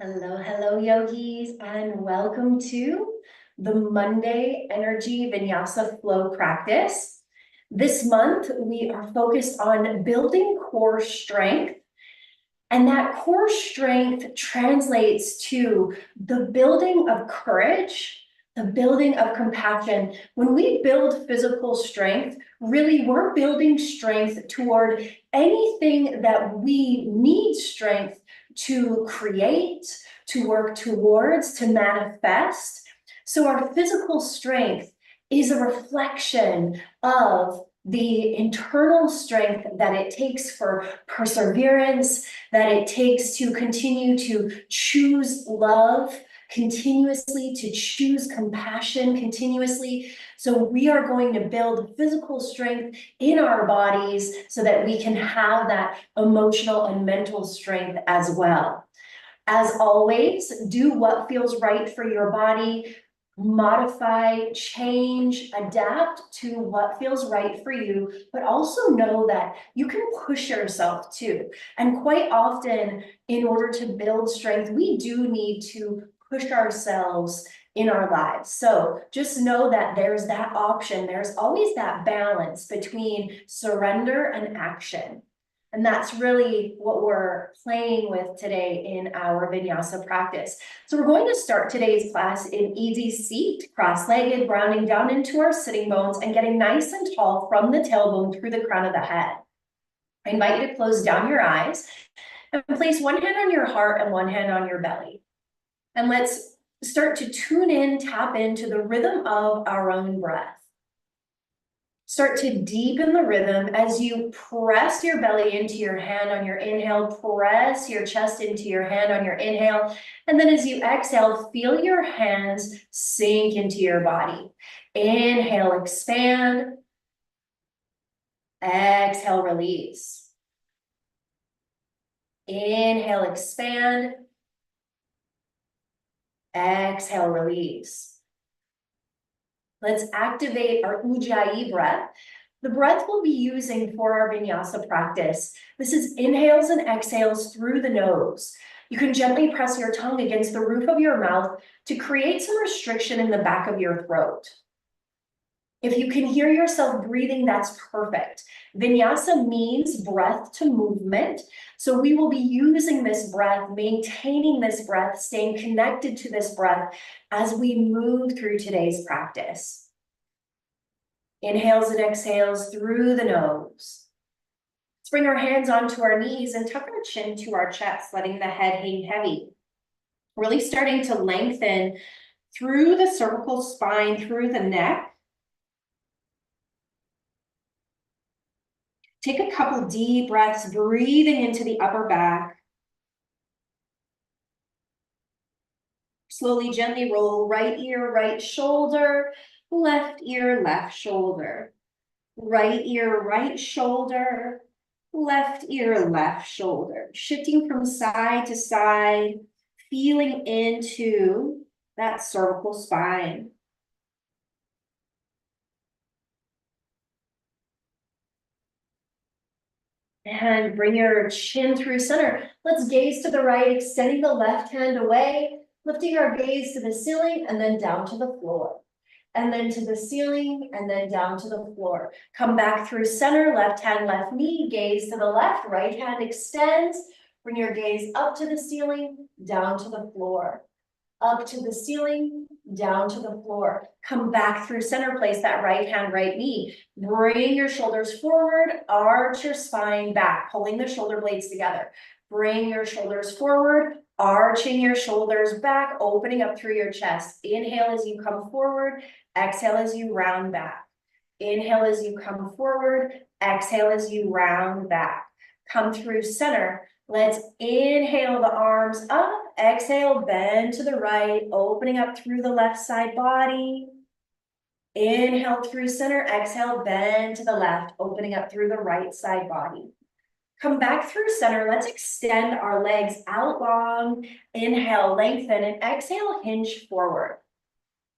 Hello, hello, yogis, and welcome to the Monday Energy Vinyasa Flow practice. This month, we are focused on building core strength, and that core strength translates to the building of courage, the building of compassion. When we build physical strength, really, we're building strength toward anything that we need strength to create, to work towards, to manifest. So our physical strength is a reflection of the internal strength that it takes for perseverance, that it takes to continue to choose love continuously, to choose compassion continuously. So we are going to build physical strength in our bodies so that we can have that emotional and mental strength as well. As always, do what feels right for your body. Modify, change, adapt to what feels right for you, but also know that you can push yourself too. And quite often, in order to build strength, we do need to push ourselves in our lives. So just know that there's that option. There's always that balance between surrender and action. And that's really what we're playing with today in our Vinyasa practice. So we're going to start today's class in easy seat, cross-legged, grounding down into our sitting bones and getting nice and tall from the tailbone through the crown of the head. I invite you to close down your eyes and place one hand on your heart and one hand on your belly. And let's start to tune in, tap into the rhythm of our own breath. Start to deepen the rhythm as you press your belly into your hand on your inhale, press your chest into your hand on your inhale. And then as you exhale, feel your hands sink into your body. Inhale, expand. Exhale, release. Inhale, expand. Exhale, release. Let's activate our Ujjayi breath. The breath we'll be using for our Vinyasa practice. This is inhales and exhales through the nose. You can gently press your tongue against the roof of your mouth to create some restriction in the back of your throat. If you can hear yourself breathing, that's perfect. Vinyasa means breath to movement. So we will be using this breath, maintaining this breath, staying connected to this breath as we move through today's practice. Inhales and exhales through the nose. Let's bring our hands onto our knees and tuck our chin to our chest, letting the head hang heavy. Really starting to lengthen through the cervical spine, through the neck. Take a couple deep breaths, breathing into the upper back. Slowly, gently roll right ear, right shoulder, left ear, left shoulder. Right ear, right shoulder, left ear, left shoulder. Shifting from side to side, feeling into that cervical spine. And bring your chin through center. Let's gaze to the right, extending the left hand away, lifting our gaze to the ceiling and then down to the floor. And then to the ceiling and then down to the floor. Come back through center, left hand, left knee, gaze to the left, right hand extends. Bring your gaze up to the ceiling, down to the floor. Up to the ceiling, down to the floor. Come back through center, place that right hand, right knee. Bring your shoulders forward, arch your spine back, pulling the shoulder blades together. Bring your shoulders forward, arching your shoulders back, opening up through your chest. Inhale as you come forward, exhale as you round back. Inhale as you come forward, exhale as you round back. Come through center. Let's inhale the arms up, exhale, bend to the right, opening up through the left side body. Inhale through center, exhale, bend to the left, opening up through the right side body. Come back through center, let's extend our legs out long. Inhale, lengthen, and exhale, hinge forward.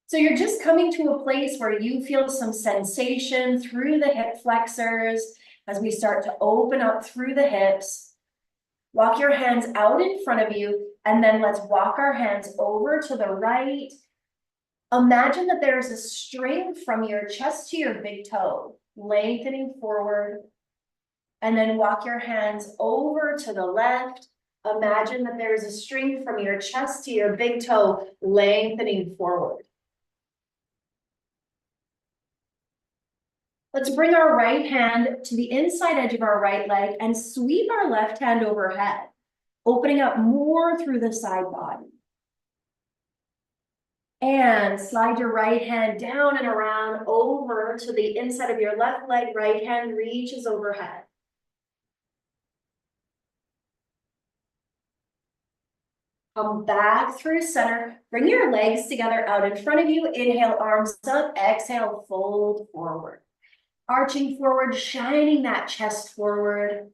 So you're just coming to a place where you feel some sensation through the hip flexors as we start to open up through the hips. Walk your hands out in front of you, And then let's walk our hands over to the right. Imagine that there's a string from your chest to your big toe, lengthening forward. And then walk your hands over to the left. Imagine that there's a string from your chest to your big toe, lengthening forward. Let's bring our right hand to the inside edge of our right leg and sweep our left hand overhead, opening up more through the side body. And slide your right hand down and around over to the inside of your left leg. Right hand reaches overhead. Come back through center. Bring your legs together out in front of you. Inhale, arms up. Exhale, fold forward. Arching forward, shining that chest forward.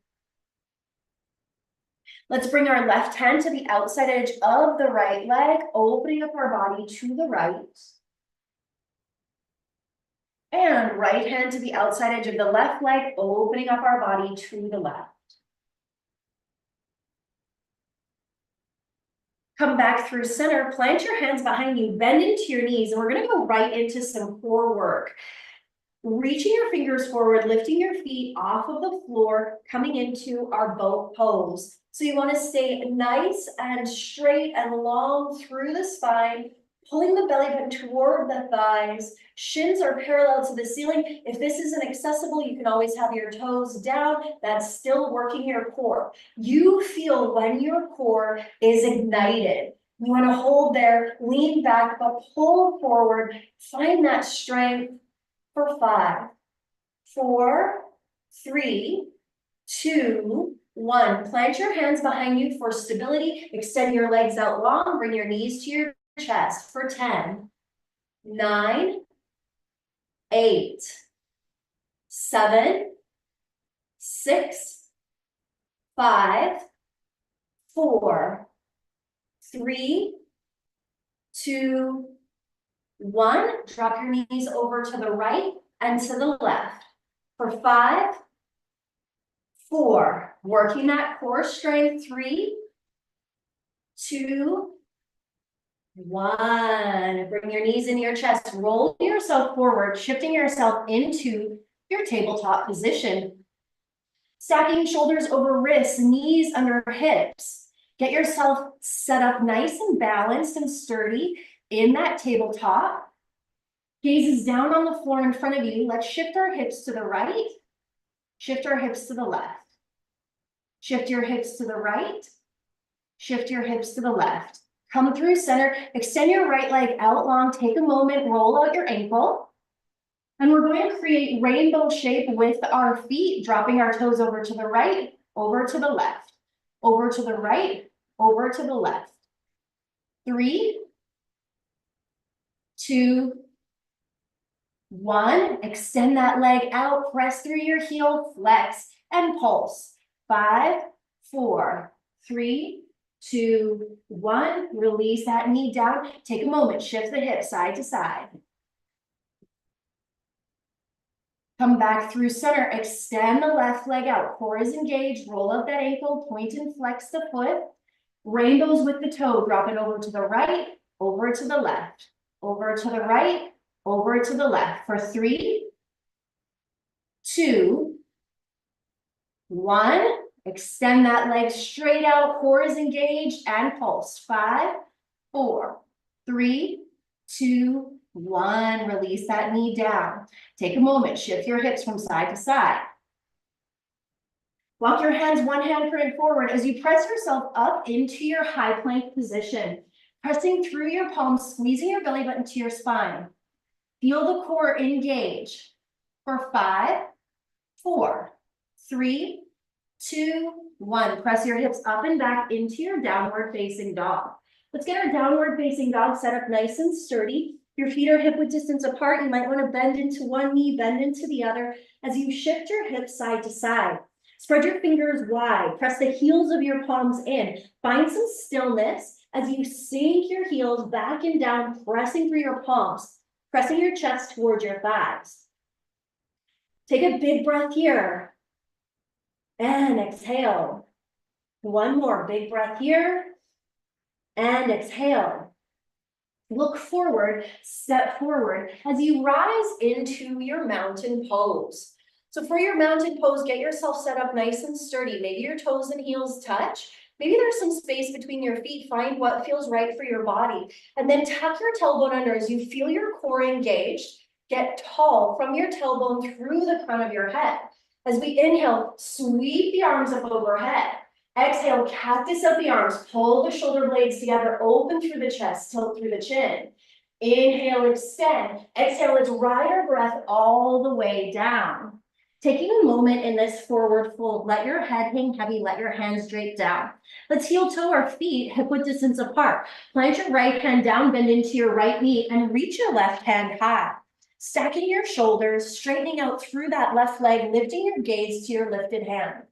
Let's bring our left hand to the outside edge of the right leg, opening up our body to the right. And right hand to the outside edge of the left leg, opening up our body to the left. Come back through center, plant your hands behind you, bend into your knees, and we're gonna go right into some core work. Reaching your fingers forward, lifting your feet off of the floor, coming into our boat pose. So you want to stay nice and straight and long through the spine, pulling the belly button toward the thighs. Shins are parallel to the ceiling. If this isn't accessible, you can always have your toes down. That's still working your core. You feel when your core is ignited. You want to hold there, lean back, but pull forward. Find that strength. For 5, 4, 3, 2, 1. Plant your hands behind you for stability. Extend your legs out long. Bring your knees to your chest for 10, 9, 8, 7, 6, 5, 4, 3, 2, 1, drop your knees over to the right and to the left. For 5, 4, working that core strength. 3, 2, 1. Bring your knees into your chest. Roll yourself forward, shifting yourself into your tabletop position. Stacking shoulders over wrists, knees under hips. Get yourself set up nice and balanced and sturdy in that tabletop. Gaze is down on the floor in front of you. Let's shift our hips to the right. Shift our hips to the left. Shift your hips to the right. Shift your hips to the left. Come through center. Extend your right leg out long. Take a moment. Roll out your ankle. And we're going to create rainbow shape with our feet, dropping our toes over to the right, over to the left, over to the right, over to the left. 3, 2, 1. Extend that leg out, press through your heel, flex and pulse. 5, 4, 3, 2, 1. Release that knee down. Take a moment, shift the hips side to side. Come back through center, extend the left leg out, core is engaged, roll up that ankle, point and flex the foot. Rainbows with the toe, drop it over to the right, over to the left, over to the right, over to the left. For 3, 2, 1. Extend that leg straight out, core is engaged, and pulse. 5, 4, 3, 2, 1. Release that knee down. Take a moment, shift your hips from side to side. Walk your hands, one hand pointed forward as you press yourself up into your high plank position. Pressing through your palms, squeezing your belly button to your spine. Feel the core engage. For 5, 4, 3, 2, 1. Press your hips up and back into your downward facing dog. Let's get our downward facing dog set up nice and sturdy. Your feet are hip width distance apart. You might want to bend into one knee, bend into the other as you shift your hips side to side. Spread your fingers wide. Press the heels of your palms in. Find some stillness as you sink your heels back and down, pressing through your palms, pressing your chest towards your thighs. Take a big breath here. And exhale. One more big breath here. and exhale. Look forward, step forward as you rise into your mountain pose. So for your mountain pose, get yourself set up nice and sturdy. Maybe your toes and heels touch. Maybe there's some space between your feet. Find what feels right for your body. And then tuck your tailbone under as you feel your core engaged. Get tall from your tailbone through the crown of your head. As we inhale, sweep the arms up overhead. Exhale, cactus up the arms, pull the shoulder blades together, open through the chest, tilt through the chin. Inhale, extend. Exhale, let's ride our breath all the way down. Taking a moment in this forward fold, let your head hang heavy, let your hands drape down. Let's heel toe our feet, hip width distance apart. Plant your right hand down, bend into your right knee, and reach your left hand high. Stacking your shoulders, straightening out through that left leg, lifting your gaze to your lifted hand.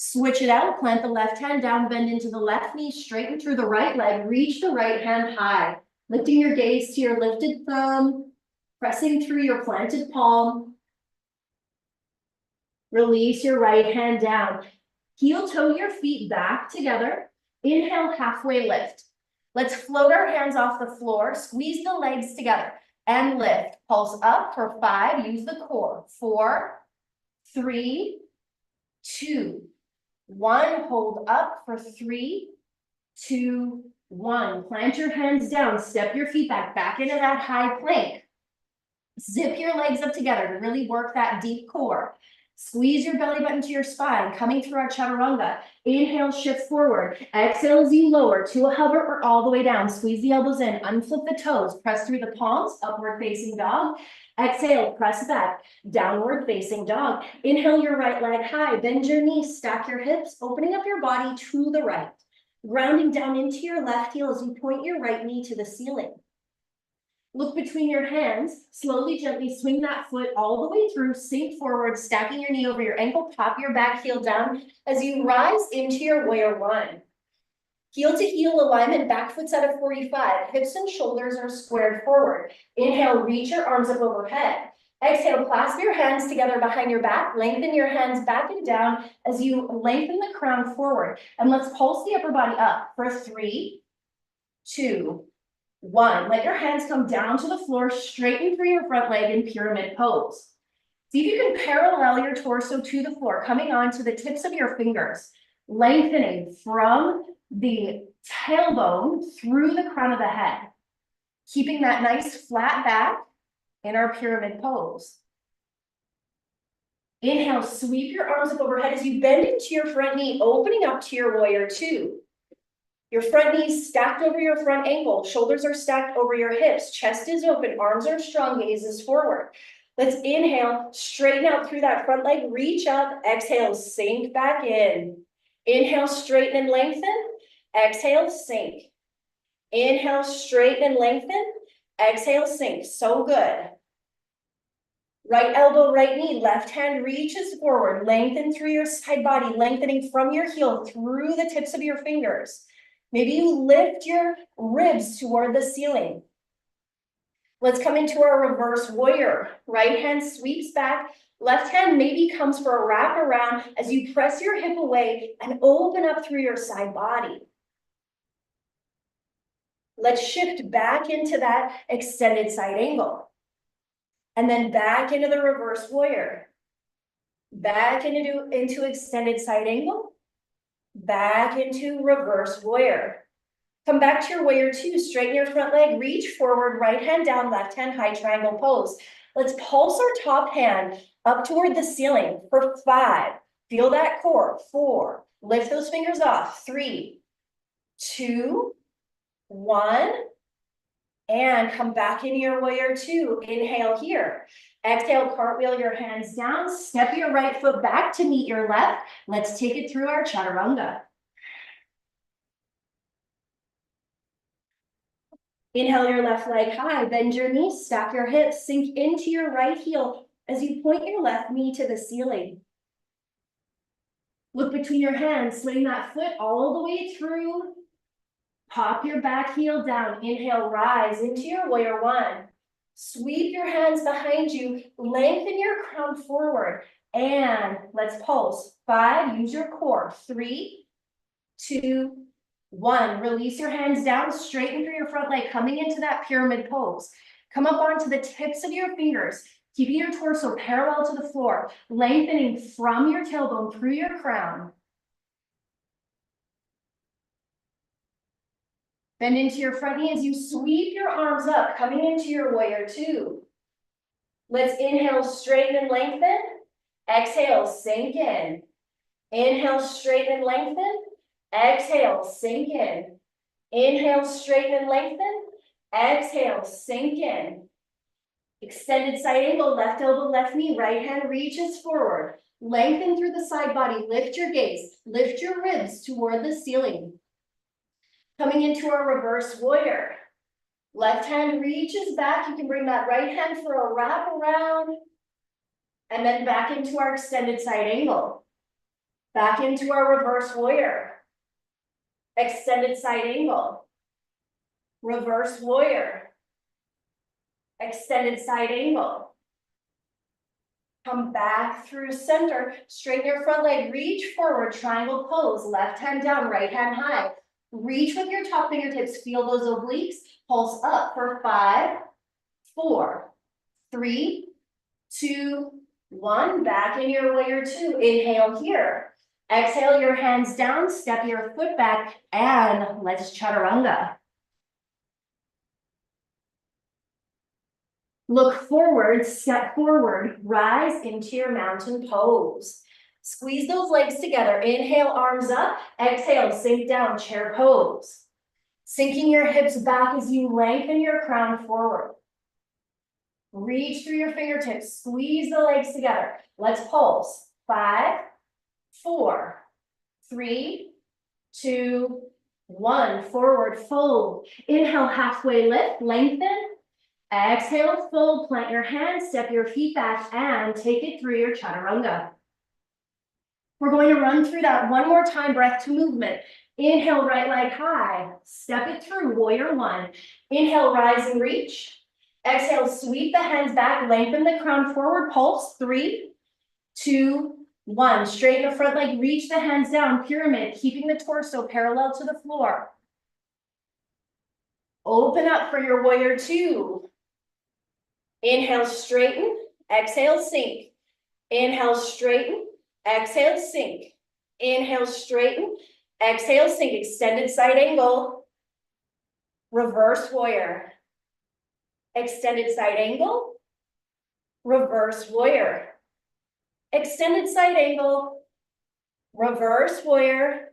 Switch it out, plant the left hand down, bend into the left knee, straighten through the right leg, reach the right hand high, lifting your gaze to your lifted thumb, pressing through your planted palm. Release your right hand down. Heel toe your feet back together. Inhale, halfway lift. Let's float our hands off the floor, squeeze the legs together and lift. Pulse up for 5, use the core. 4, 3, 2, 1, hold up for 3, 2, 1. Plant your hands down, step your feet back into that high plank. Zip your legs up together to really work that deep core. Squeeze your belly button to your spine, coming through our chaturanga. Inhale, shift forward. Exhale as you lower to a hover or all the way down. Squeeze the elbows in, unflip the toes, press through the palms, upward facing dog. Exhale, press back, downward facing dog. Inhale your right leg high, bend your knees, stack your hips, opening up your body to the right. Grounding down into your left heel as you point your right knee to the ceiling. Look between your hands, slowly, gently swing that foot all the way through, sink forward, stacking your knee over your ankle, pop your back heel down as you rise into your warrior one. Heel to heel alignment, back foot's at a 45, hips and shoulders are squared forward. Inhale, reach your arms up overhead. Exhale, clasp your hands together behind your back, lengthen your hands back and down as you lengthen the crown forward. And let's pulse the upper body up for 3, 2, 1. Let your hands come down to the floor, straighten through your front leg in pyramid pose. See if you can parallel your torso to the floor, coming on to the tips of your fingers, lengthening from the tailbone through the crown of the head, keeping that nice flat back in our pyramid pose. Inhale, sweep your arms up overhead as you bend into your front knee, opening up to your warrior two. Your front knees stacked over your front ankle, shoulders are stacked over your hips, chest is open, arms are strong, gaze is forward. Let's inhale, straighten out through that front leg, reach up, exhale, sink back in. Inhale, straighten and lengthen, exhale, sink. Inhale, straighten and lengthen, exhale, sink. So good. Right elbow, right knee, left hand reaches forward, lengthen through your side body, lengthening from your heel through the tips of your fingers. Maybe you lift your ribs toward the ceiling. Let's come into our reverse warrior. Right hand sweeps back, left hand maybe comes for a wrap around as you press your hip away and open up through your side body. Let's shift back into that extended side angle. And then back into the reverse warrior. Back into extended side angle. Back into reverse warrior. Come back to your warrior two, straighten your front leg, reach forward, right hand down, left hand high triangle pose. Let's pulse our top hand up toward the ceiling for 5. Feel that core, 4. Lift those fingers off, 3, 2, 1. And come back into your warrior two. Inhale here. Exhale, cartwheel your hands down. Step your right foot back to meet your left. Let's take it through our chaturanga. Inhale your left leg high. Bend your knees, stack your hips, sink into your right heel as you point your left knee to the ceiling. Look between your hands, swing that foot all the way through. Pop your back heel down. Inhale, rise into your warrior one. Sweep your hands behind you. Lengthen your crown forward. And let's pulse. 5, use your core. 3, 2, 1. Release your hands down, straighten through your front leg, coming into that pyramid pose. Come up onto the tips of your fingers, keeping your torso parallel to the floor, lengthening from your tailbone through your crown. Bend into your front knee as you sweep your arms up, coming into your warrior two. Let's inhale, straighten and lengthen. Exhale, sink in. Inhale, straighten and lengthen. Exhale, sink in. Inhale, straighten and lengthen. Exhale, sink in. Extended side angle, left elbow, left knee, right hand reaches forward. Lengthen through the side body, lift your gaze, lift your ribs toward the ceiling. Coming into our reverse warrior. Left hand reaches back, you can bring that right hand for a wrap around. And then back into our extended side angle. Back into our reverse warrior. Extended side angle. Reverse warrior. Extended side angle. Come back through center, straighten your front leg, reach forward, triangle pose, left hand down, right hand high. Reach with your top fingertips, feel those obliques, pulse up for 5, 4, 3, 2, 1, back in your warrior two, inhale here. Exhale your hands down, step your foot back, and let's chaturanga. Look forward, step forward, rise into your mountain pose. Squeeze those legs together, inhale, arms up, exhale, sink down, chair pose. Sinking your hips back as you lengthen your crown forward. Reach through your fingertips, squeeze the legs together. Let's pulse. 5, 4, 3, 2, 1. Forward fold. Inhale, halfway lift, lengthen. Exhale, fold, plant your hands, step your feet back, and take it through your chaturanga. We're going to run through that one more time, breath to movement. Inhale, right leg high, step it through, warrior one. Inhale, rise and reach. Exhale, sweep the hands back, lengthen the crown forward, pulse, 3, 2, 1. Straighten the front leg, reach the hands down, pyramid, keeping the torso parallel to the floor. Open up for your warrior two. Inhale, straighten, exhale, sink. Inhale, straighten, exhale, sink. Inhale, straighten, exhale, sink. Extended side angle. Reverse warrior. Extended side angle. Reverse warrior. Extended side angle. Reverse warrior.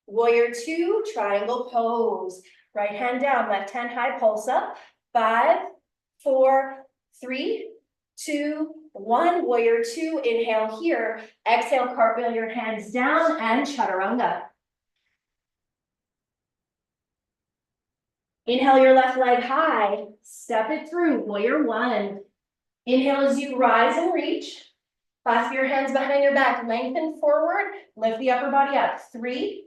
Warrior two, triangle pose. Right hand down, left hand high, pulse up. 5, 4, 3, 2, 1. Warrior two, inhale here. Exhale, cartwheel your hands down and chaturanga. Inhale your left leg high, step it through, warrior one. Inhale as you rise and reach. Clasp your hands behind your back, lengthen forward, lift the upper body up. 3,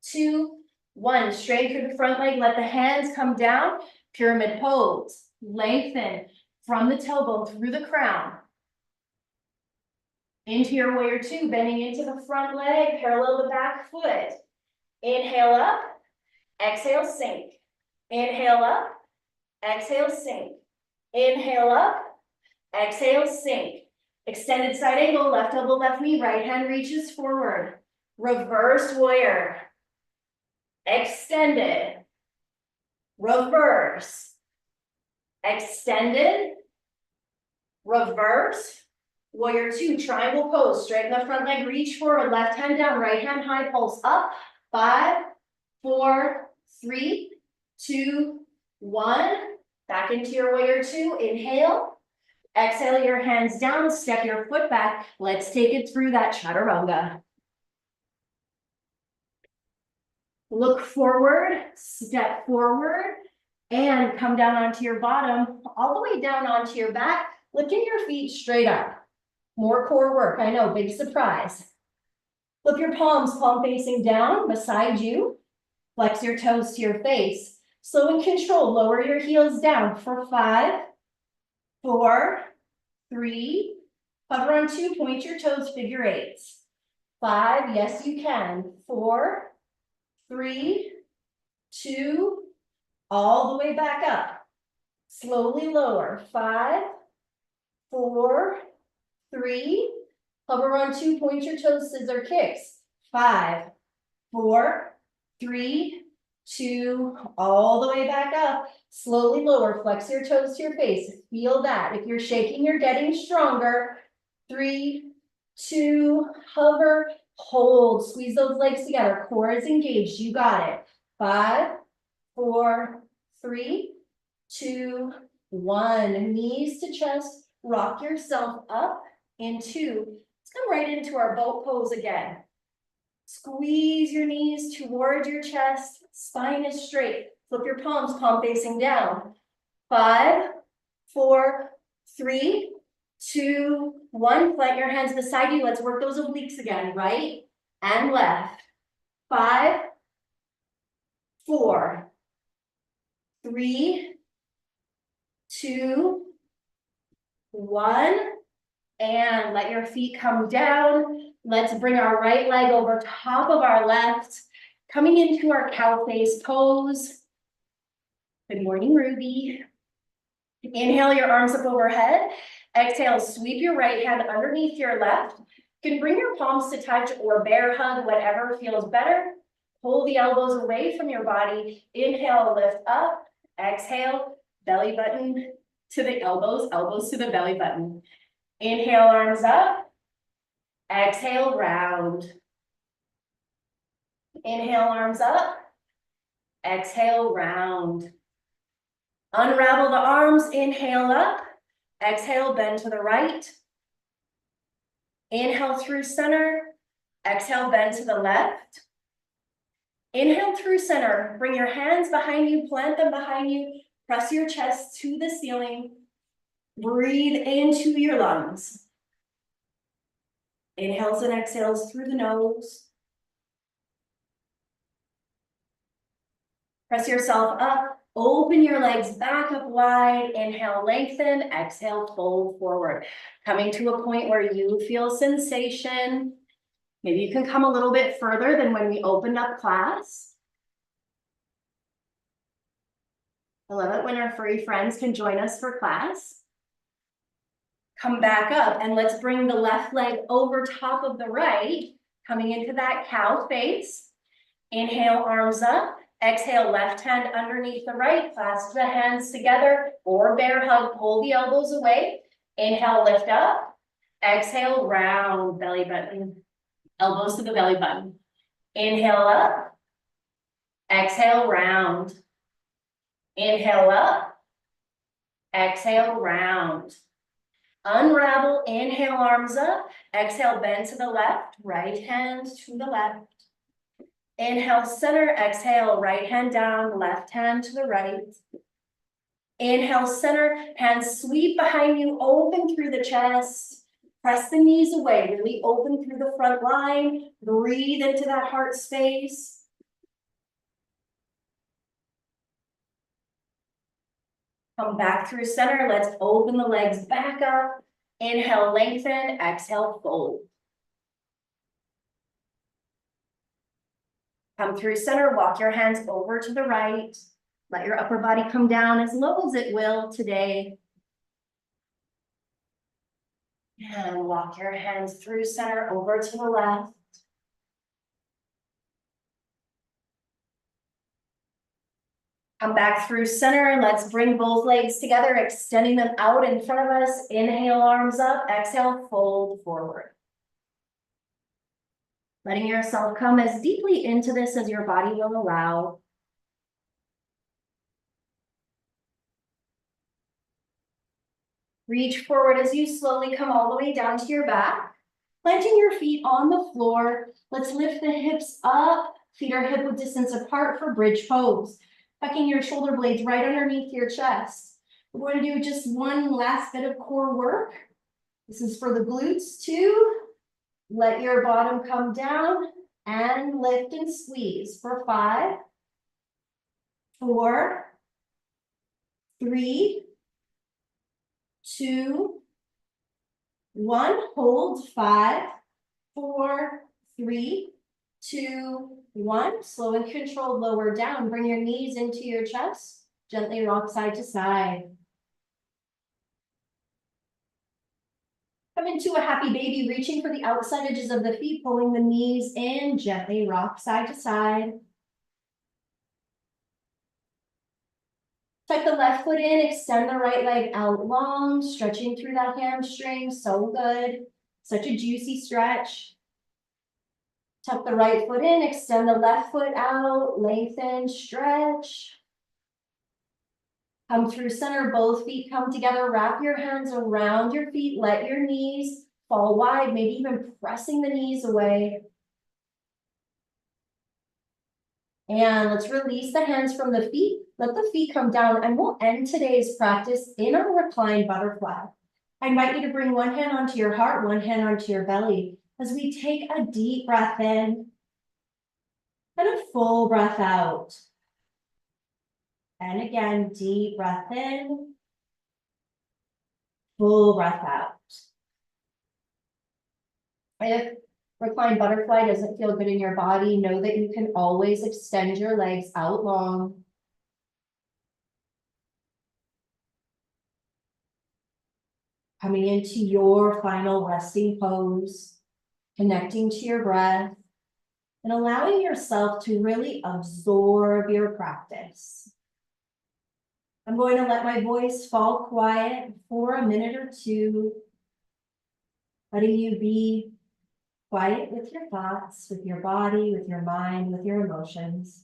2, 1. Straighten through the front leg, let the hands come down. Pyramid pose, lengthen from the tailbone through the crown. Into your warrior two, bending into the front leg, parallel the back foot. Inhale up, exhale, sink. Inhale up, exhale, sink. Inhale up, exhale, sink. Extended side angle, left elbow, left knee, right hand reaches forward. Reverse warrior. Extended. Reverse. Extended. Reverse. Warrior two, triangle pose. Straighten the front leg, reach forward, left hand down, right hand high, pulse up. 5, 4, 3, 2, 1. Back into your warrior two. Inhale. Exhale your hands down, step your foot back. Let's take it through that chaturanga. Look forward, step forward, and come down onto your bottom, all the way down onto your back, lifting your feet straight up. More core work, I know, big surprise. Flip your palms, palm facing down, beside you. Flex your toes to your face. Slow and controlled, lower your heels down for 5, 4, 3, hover on 2, point your toes, figure eights. 5, yes you can. 4, 3, 2, all the way back up. Slowly lower. 5, 4, 3, hover on 2, point your toes, scissor kicks. 5, 4, 3, 2, all the way back up. Slowly lower, flex your toes to your face. Feel that. If you're shaking, you're getting stronger. 3, 2, hover, hold, squeeze those legs together. Core is engaged. You got it. 5, 4, 3, 2, 1. Knees to chest. Rock yourself up into. Let's come right into our boat pose again. Squeeze your knees toward your chest. Spine is straight. Flip your palms, palm facing down. 5, 4, 3, 2, 1. Plant your hands beside you. Let's work those obliques again. Right and left. 5, 4, 3, 2, 1. And let your feet come down. Let's bring our right leg over top of our left, coming into our cow face pose. Good morning, Ruby. Inhale your arms up overhead. Exhale, sweep your right hand underneath your left. You can bring your palms to touch or bear hug, whatever feels better. Pull the elbows away from your body. Inhale, lift up. Exhale, belly button to the elbows, elbows to the belly button. Inhale, arms up. Exhale, round. Inhale, arms up. Exhale, round. Unravel the arms, inhale up. Exhale, bend to the right. Inhale through center. Exhale, bend to the left. Inhale through center. Bring your hands behind you, plant them behind you. Press your chest to the ceiling. Breathe into your lungs. Inhales and exhales through the nose. Press yourself up. Open your legs back up wide. Inhale, lengthen. Exhale, fold forward. Coming to a point where you feel sensation. Maybe you can come a little bit further than when we opened up class. I love it when our furry friends can join us for class. Come back up and let's bring the left leg over top of the right, coming into that cow face. Inhale, arms up. Exhale, left hand underneath the right. Clasp the hands together or bear hug. Pull the elbows away. Inhale, lift up. Exhale, round belly button. Elbows to the belly button. Inhale up. Exhale, round. Inhale up. Exhale, round. Unravel, inhale, arms up. Exhale, bend to the left. Right hand to the left. Inhale, center. Exhale, right hand down. Left hand to the right. Inhale, center. Hands sweep behind you. Open through the chest. Press the knees away. Really open through the front line. Breathe into that heart space. Come back through center. Let's open the legs back up. Inhale, lengthen. Exhale, fold. Come through center. Walk your hands over to the right. Let your upper body come down as low as it will today. And walk your hands through center over to the left. Come back through center. Let's bring both legs together, extending them out in front of us. Inhale, arms up. Exhale, fold forward. Letting yourself come as deeply into this as your body will allow. Reach forward as you slowly come all the way down to your back. Planting your feet on the floor. Let's lift the hips up. Feet are hip width distance apart for bridge pose. Tucking your shoulder blades right underneath your chest. We're going to do just one last bit of core work. This is for the glutes too. Let your bottom come down and lift and squeeze for 5, 4, 3, 2, 1. Hold 5, 4, 3, 2, 1. Slow and controlled, lower down. Bring your knees into your chest. Gently rock side to side. Come into a happy baby, reaching for the outside edges of the feet, pulling the knees in. Gently rock side to side. Tuck the left foot in, extend the right leg out long, stretching through that hamstring. So good. Such a juicy stretch. Tuck the right foot in, extend the left foot out, lengthen, stretch. Come through center, both feet come together, wrap your hands around your feet, let your knees fall wide, maybe even pressing the knees away. And let's release the hands from the feet, let the feet come down, and we'll end today's practice in a reclined butterfly. I invite you to bring one hand onto your heart, one hand onto your belly, as we take a deep breath in and a full breath out. And again, deep breath in, full breath out. If reclined butterfly doesn't feel good in your body, know that you can always extend your legs out long. Coming into your final resting pose, connecting to your breath, and allowing yourself to really absorb your practice. I'm going to let my voice fall quiet for a minute or two, letting you be quiet with your thoughts, with your body, with your mind, with your emotions.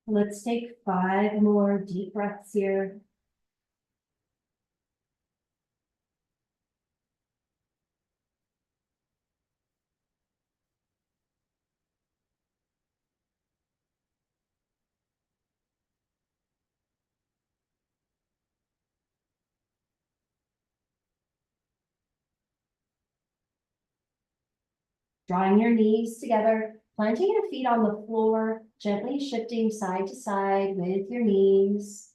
Let's take 5 more deep breaths here. Drawing your knees together, planting your feet on the floor, gently shifting side to side with your knees.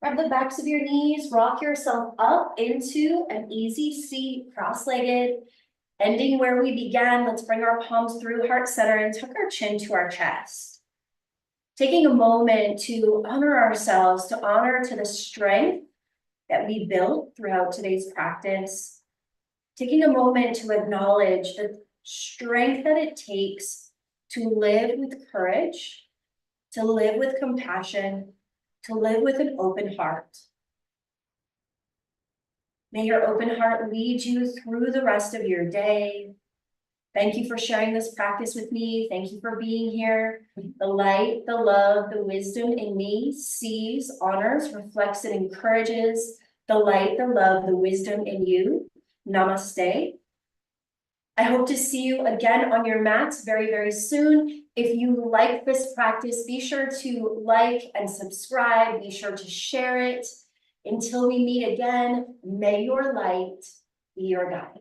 Grab the backs of your knees, rock yourself up into an easy seat, cross-legged, ending where we began. Let's bring our palms through heart center and tuck our chin to our chest. Taking a moment to honor ourselves, to honor to the strength that we built throughout today's practice. Taking a moment to acknowledge the strength that it takes to live with courage, to live with compassion, to live with an open heart. May your open heart lead you through the rest of your day. Thank you for sharing this practice with me. Thank you for being here. The light, the love, the wisdom in me sees, honors, reflects, and encourages the light, the love, the wisdom in you. Namaste. I hope to see you again on your mats very, very soon. If you like this practice, be sure to like and subscribe. Be sure to share it. Until we meet again, may your light be your guide.